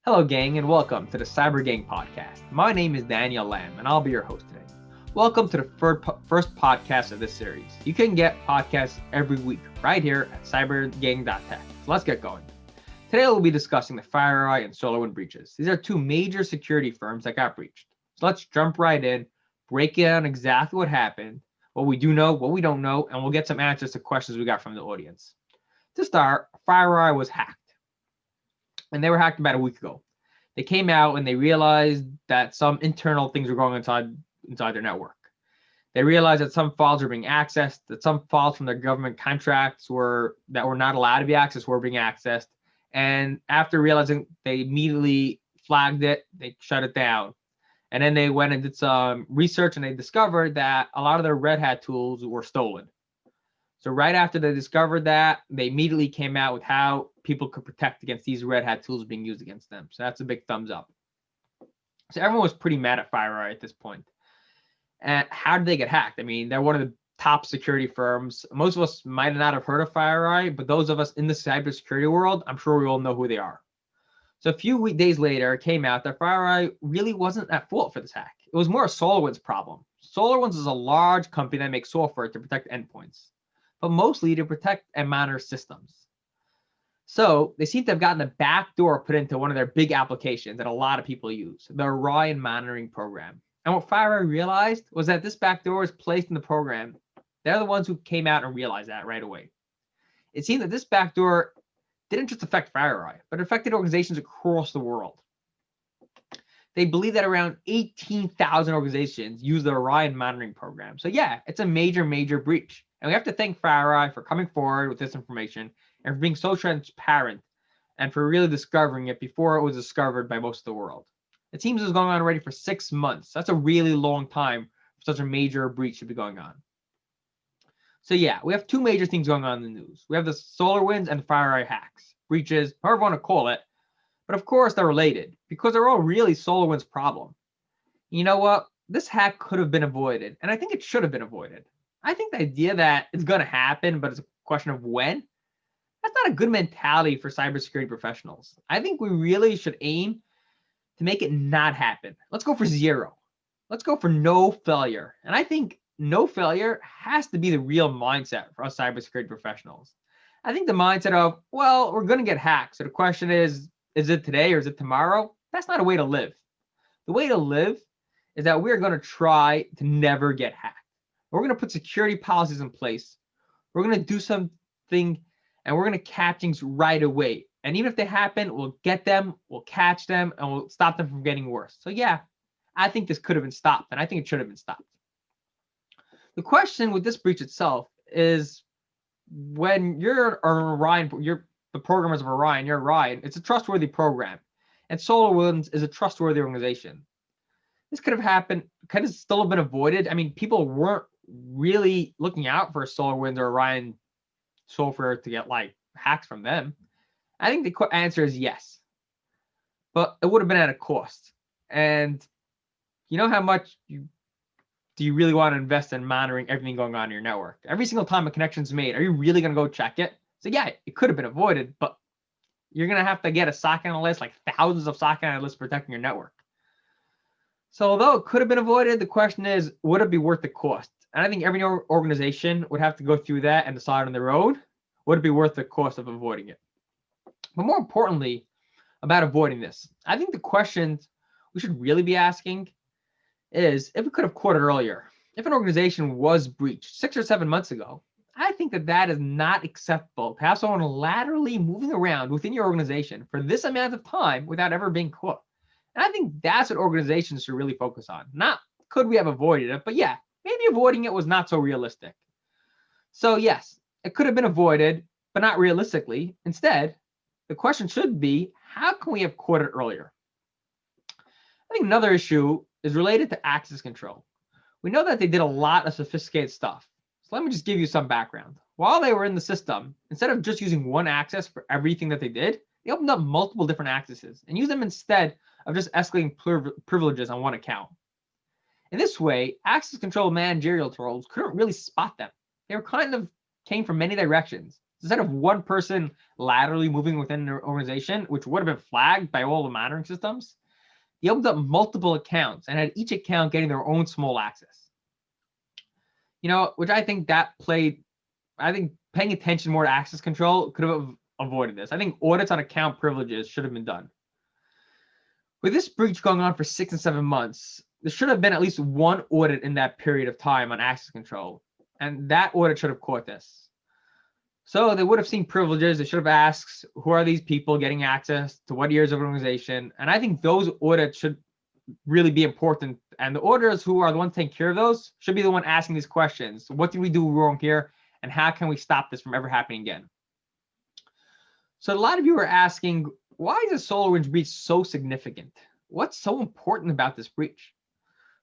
Hello, gang, and welcome to the Cyber Gang podcast. My name is Daniel Lamb, and I'll be your host today. Welcome to the first podcast of this series. You can get podcasts every week right here at cybergang.tech. So let's get going. Today, we'll be discussing the FireEye and SolarWinds breaches. These are two major security firms that got breached. So let's jump right in, break down exactly what happened, what we do know, what we don't know, and we'll get some answers to questions we got from the audience. To start, FireEye was hacked. And they were hacked about a week ago. They came out and they realized that some internal things were going inside their network. They realized that some files were being accessed, that some files from their government contracts were not allowed to be accessed were being accessed. And after realizing, they immediately flagged it, they shut it down. And then they went and did some research and they discovered that a lot of their Red Hat tools were stolen. So right after they discovered that, they immediately came out with how people could protect against these Red Hat tools being used against them. So that's a big thumbs up. So everyone was pretty mad at FireEye at this point. And how did they get hacked? I mean, they're one of the top security firms. Most of us might not have heard of FireEye, but those of us in the cybersecurity world, I'm sure we all know who they are. So a few days later, it came out that FireEye really wasn't at fault for this hack. It was more a SolarWinds problem. SolarWinds is a large company that makes software to protect endpoints, but mostly to protect and monitor systems. So they seem to have gotten a backdoor put into one of their big applications that a lot of people use, the Orion monitoring program. And what FireEye realized was that this backdoor was placed in the program. They're the ones who came out and realized that right away. It seemed that this backdoor didn't just affect FireEye, but it affected organizations across the world. They believe that around 18,000 organizations use the Orion monitoring program. So yeah, it's a major, major breach. And we have to thank FireEye for coming forward with this information and for being so transparent and for really discovering it before it was discovered by most of the world. It seems it was going on already for 6 months. That's a really long time for such a major breach to be going on. So yeah, we have two major things going on in the news. We have the SolarWinds and FireEye hacks, breaches, however you want to call it. But of course, they're related because they're all really SolarWinds' problem. You know what? This hack could have been avoided, and I think it should have been avoided. I think the idea that it's going to happen, but it's a question of when, that's not a good mentality for cybersecurity professionals. I think we really should aim to make it not happen. Let's go for zero. Let's go for no failure. And I think no failure has to be the real mindset for us cybersecurity professionals. I think the mindset of, well, we're going to get hacked. So the question is it today or is it tomorrow? That's not a way to live. The way to live is that we're going to try to never get hacked. We're going to put security policies in place. We're going to do something and we're going to catch things right away. And even if they happen, we'll get them, we'll catch them, and we'll stop them from getting worse. So yeah, I think this could have been stopped, and I think it should have been stopped. The question with this breach itself is when you're Orion, you're the programmers of Orion, you're Orion, it's a trustworthy program. And SolarWinds is a trustworthy organization. This could have happened, could have still have been avoided. I mean, people weren't really looking out for SolarWinds or Orion software to get like hacks from them. I think the answer is yes, but it would have been at a cost. And you know how much do you really want to invest in monitoring everything going on in your network? Every single time a connection is made, are you really going to go check it? So yeah, it could have been avoided, but you're going to have to get a SOC analyst, like thousands of SOC analysts protecting your network. So although it could have been avoided, the question is, would it be worth the cost? And I think every organization would have to go through that and decide on their own, would it be worth the cost of avoiding it? But more importantly, about avoiding this, I think the questions we should really be asking is if we could have caught it earlier. If an organization was breached 6 or 7 months ago, I think that is not acceptable to have someone laterally moving around within your organization for this amount of time without ever being caught. And I think that's what organizations should really focus on. Not could we have avoided it, but yeah, maybe avoiding it was not so realistic. So yes, it could have been avoided, but not realistically. Instead, the question should be, how can we have caught it earlier? I think another issue is related to access control. We know that they did a lot of sophisticated stuff. So let me just give you some background. While they were in the system, instead of just using one access for everything that they did, they opened up multiple different accesses and used them instead of just escalating privileges on one account. In this way, access control managerial roles couldn't really spot them. They were kind of came from many directions. Instead of one person laterally moving within their organization, which would have been flagged by all the monitoring systems, he opened up multiple accounts and had each account getting their own small access. Which I think paying attention more to access control could have avoided this. I think audits on account privileges should have been done. With this breach going on for 6 and 7 months, there should have been at least one audit in that period of time on access control, and that audit should have caught this. So they would have seen privileges. They should have asked, who are these people getting access to what years of organization? And I think those audits should really be important. And the auditors who are the ones taking care of those should be the one asking these questions. What did we do wrong here? And how can we stop this from ever happening again? So a lot of you are asking, why is the SolarWinds breach so significant? What's so important about this breach?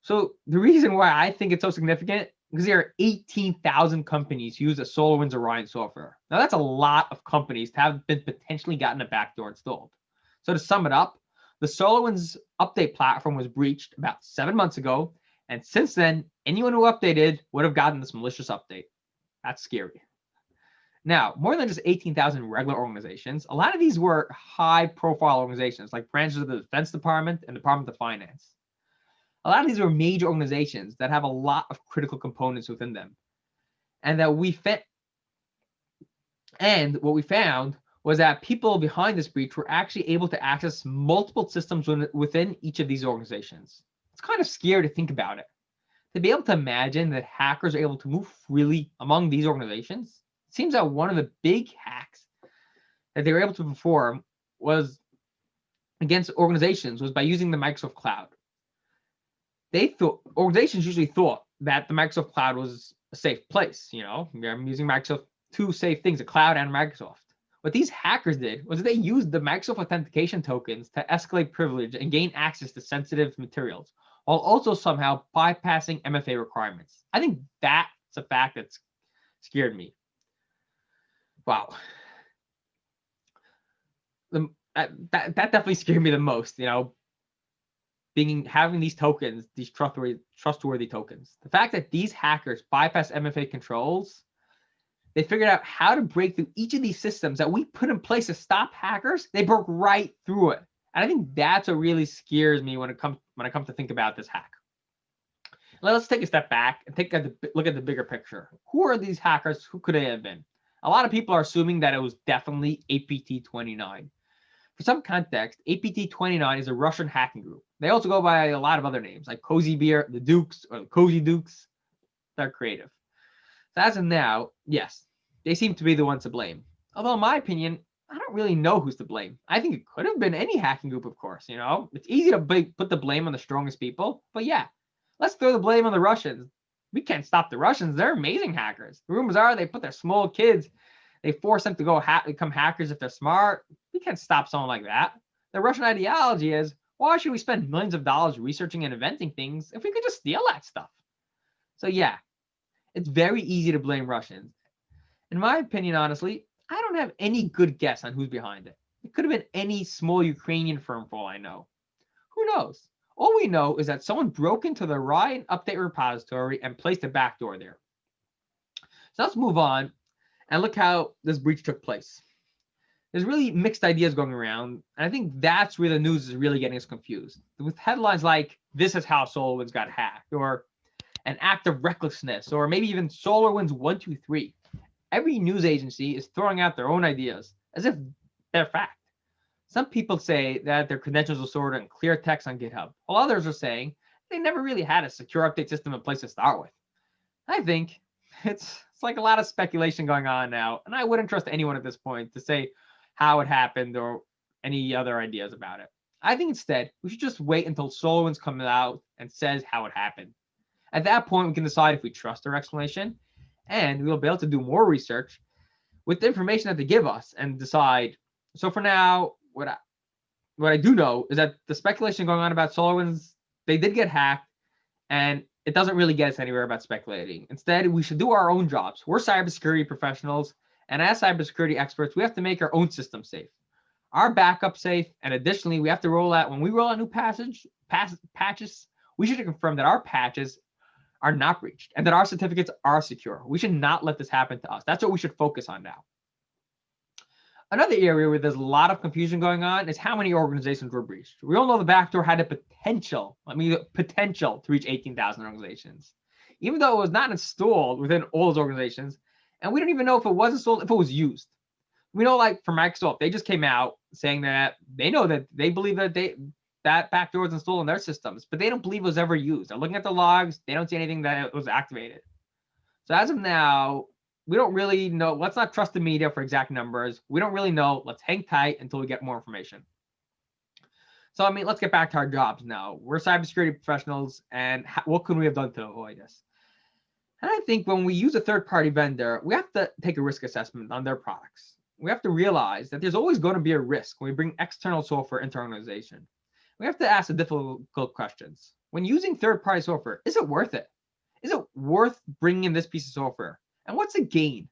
So the reason why I think it's so significant, because there are 18,000 companies who use the SolarWinds Orion software. Now that's a lot of companies to have been potentially gotten a backdoor installed. So to sum it up, the SolarWinds update platform was breached about 7 months ago. And since then, anyone who updated would have gotten this malicious update. That's scary. Now, more than just 18,000 regular organizations, a lot of these were high-profile organizations like branches of the Defense Department and Department of Finance. A lot of these were major organizations that have a lot of critical components within them. And what we found was that people behind this breach were actually able to access multiple systems within each of these organizations. It's kind of scary to think about it. To be able to imagine that hackers are able to move freely among these organizations, it seems that one of the big hacks that they were able to perform was against organizations was by using the Microsoft Cloud. Organizations usually thought that the Microsoft Cloud was a safe place. I'm using Microsoft, two safe things, the cloud and Microsoft. What these hackers did was they used the Microsoft authentication tokens to escalate privilege and gain access to sensitive materials, while also somehow bypassing MFA requirements. I think that's a fact that's scared me. Wow. That definitely scared me the most, having these tokens, these trustworthy tokens. The fact that these hackers bypass MFA controls, they figured out how to break through each of these systems that we put in place to stop hackers. They broke right through it. And I think that's what really scares me when I come to think about this hack. Let's take a step back and look at the bigger picture. Who are these hackers? Who could they have been? A lot of people are assuming that it was definitely APT29. For some context, APT29 is a Russian hacking group. They also go by a lot of other names like Cozy Beer, the Dukes, or the Cozy Dukes. They're creative. So as of now, yes, they seem to be the ones to blame. Although in my opinion, I don't really know who's to blame. I think it could have been any hacking group, of course. It's easy to put the blame on the strongest people. But yeah, let's throw the blame on the Russians. We can't stop the Russians. They're amazing hackers. The rumors are they put their small kids, they force them to go become hackers if they're smart. We can't stop someone like that. The Russian ideology is, why should we spend millions of dollars researching and inventing things if we could just steal that stuff? So yeah, it's very easy to blame Russians. In my opinion, honestly, I don't have any good guess on who's behind it. It could have been any small Ukrainian firm for all I know. Who knows? All we know is that someone broke into the Orion update repository and placed a backdoor there. So let's move on and look how this breach took place. There's really mixed ideas going around, and I think that's where the news is really getting us confused. With headlines like, "This is how SolarWinds got hacked," or "An act of recklessness," or maybe even SolarWinds 123. Every news agency is throwing out their own ideas as if they're fact. Some people say that their credentials are stored in clear text on GitHub, while others are saying they never really had a secure update system in place to start with. I think it's like a lot of speculation going on now, and I wouldn't trust anyone at this point to say how it happened or any other ideas about it. I think instead, we should just wait until SolarWinds comes out and says how it happened. At that point, we can decide if we trust their explanation, and we'll be able to do more research with the information that they give us and decide. So for now, what I do know is that the speculation going on about SolarWinds, they did get hacked, and it doesn't really get us anywhere about speculating. Instead, we should do our own jobs. We're cybersecurity professionals, and as cybersecurity experts, we have to make our own system safe, our backup safe, and additionally, we have to when we roll out new patches, we should confirm that our patches are not breached and that our certificates are secure. We should not let this happen to us. That's what we should focus on now. Another area where there's a lot of confusion going on is how many organizations were breached. We all know the backdoor had the potential to reach 18,000 organizations, even though it was not installed within all those organizations. And we don't even know if it was installed, if it was used. We know, like for Microsoft, they just came out saying that they know that they believe that that backdoor was installed in their systems, but they don't believe it was ever used. They're looking at the logs, they don't see anything that it was activated. So as of now, we don't really know. Let's not trust the media for exact numbers. We don't really know. Let's hang tight until we get more information. So, I mean, let's get back to our jobs now. We're cybersecurity professionals, and what could we have done to avoid this? And I think when we use a third-party vendor, we have to take a risk assessment on their products. We have to realize that there's always going to be a risk when we bring external software into our organization. We have to ask the difficult questions. When using third-party software, is it worth it? Is it worth bringing in this piece of software? And what's the gain?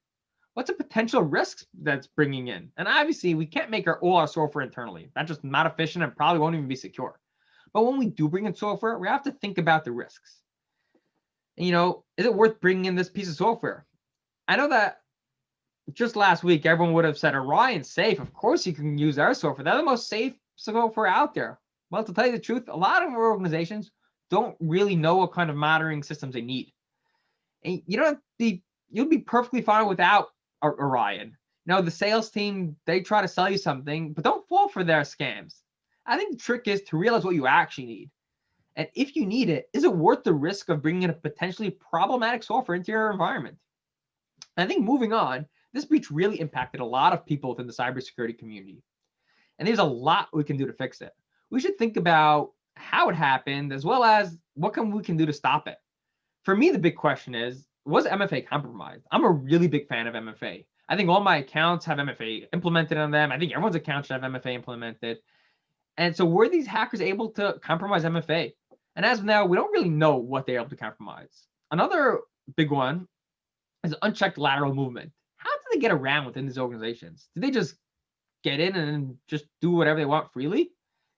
What's the potential risks that's bringing in? And obviously, we can't make all our software internally. That's just not efficient and probably won't even be secure. But when we do bring in software, we have to think about the risks. And, is it worth bringing in this piece of software? I know that just last week, everyone would have said, Orion's safe. Of course, you can use our software. They're the most safe software out there. Well, to tell you the truth, a lot of our organizations don't really know what kind of monitoring systems they need. And you'll be perfectly fine without Orion. The sales team, they try to sell you something, but don't fall for their scams. I think the trick is to realize what you actually need. And if you need it, is it worth the risk of bringing in a potentially problematic software into your environment? And I think moving on, this breach really impacted a lot of people within the cybersecurity community. And there's a lot we can do to fix it. We should think about how it happened, as well as what we can do to stop it. For me, the big question is, was MFA compromised? I'm a really big fan of MFA. I think all my accounts have MFA implemented on them. I think everyone's account should have MFA implemented. And so were these hackers able to compromise MFA? And as of now, we don't really know what they're able to compromise. Another big one is unchecked lateral movement. How do they get around within these organizations? Do they just get in and just do whatever they want freely?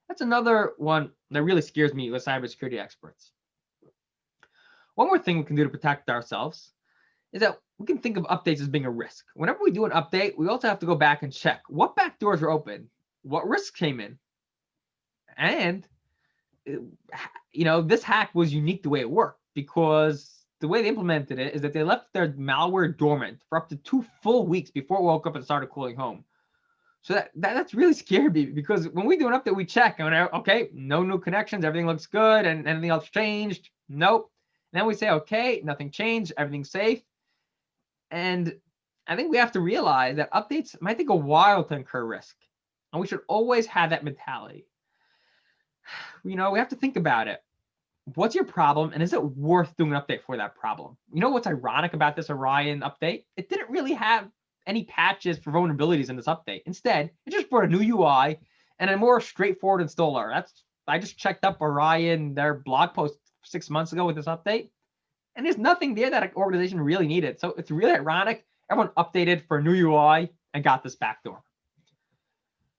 That's another one that really scares me with cybersecurity experts. One more thing we can do to protect ourselves is that we can think of updates as being a risk. Whenever we do an update, we also have to go back and check what backdoors are open, what risks came in. And, this hack was unique the way it worked, because the way they implemented it is that they left their malware dormant for up to 2 full weeks before it woke up and started calling home. So that's really scary me, because when we do an update, we check and okay, no new connections, everything looks good, and anything else changed? Nope. And then we say, okay, nothing changed, everything's safe. And I think we have to realize that updates might take a while to incur risk, and we should always have that mentality. We have to think about it. What's your problem, and is it worth doing an update for that problem? What's ironic about this Orion update? It didn't really have any patches for vulnerabilities in this update. Instead, it just brought a new UI and a more straightforward installer. I just checked up Orion, their blog post 6 months ago with this update, and there's nothing there that an organization really needed. So it's really ironic. Everyone updated for a new UI and got this backdoor.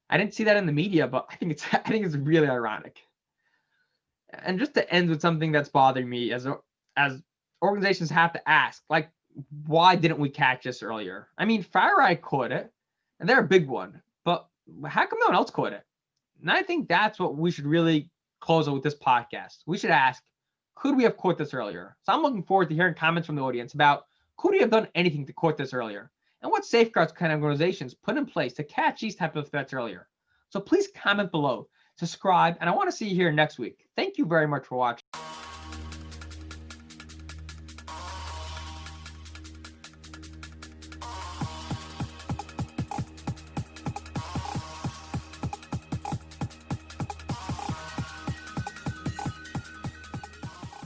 I didn't see that in the media, but I think it's really ironic. And just to end with something that's bothering me, as organizations have to ask, like, why didn't we catch this earlier? I mean, FireEye caught it, and they're a big one, but how come no one else caught it? And I think that's what we should really close with this podcast. We should ask, could we have caught this earlier? So I'm looking forward to hearing comments from the audience about, could we have done anything to caught this earlier? And what safeguards can organizations put in place to catch these type of threats earlier? So please comment below, subscribe, and I want to see you here next week. Thank you very much for watching.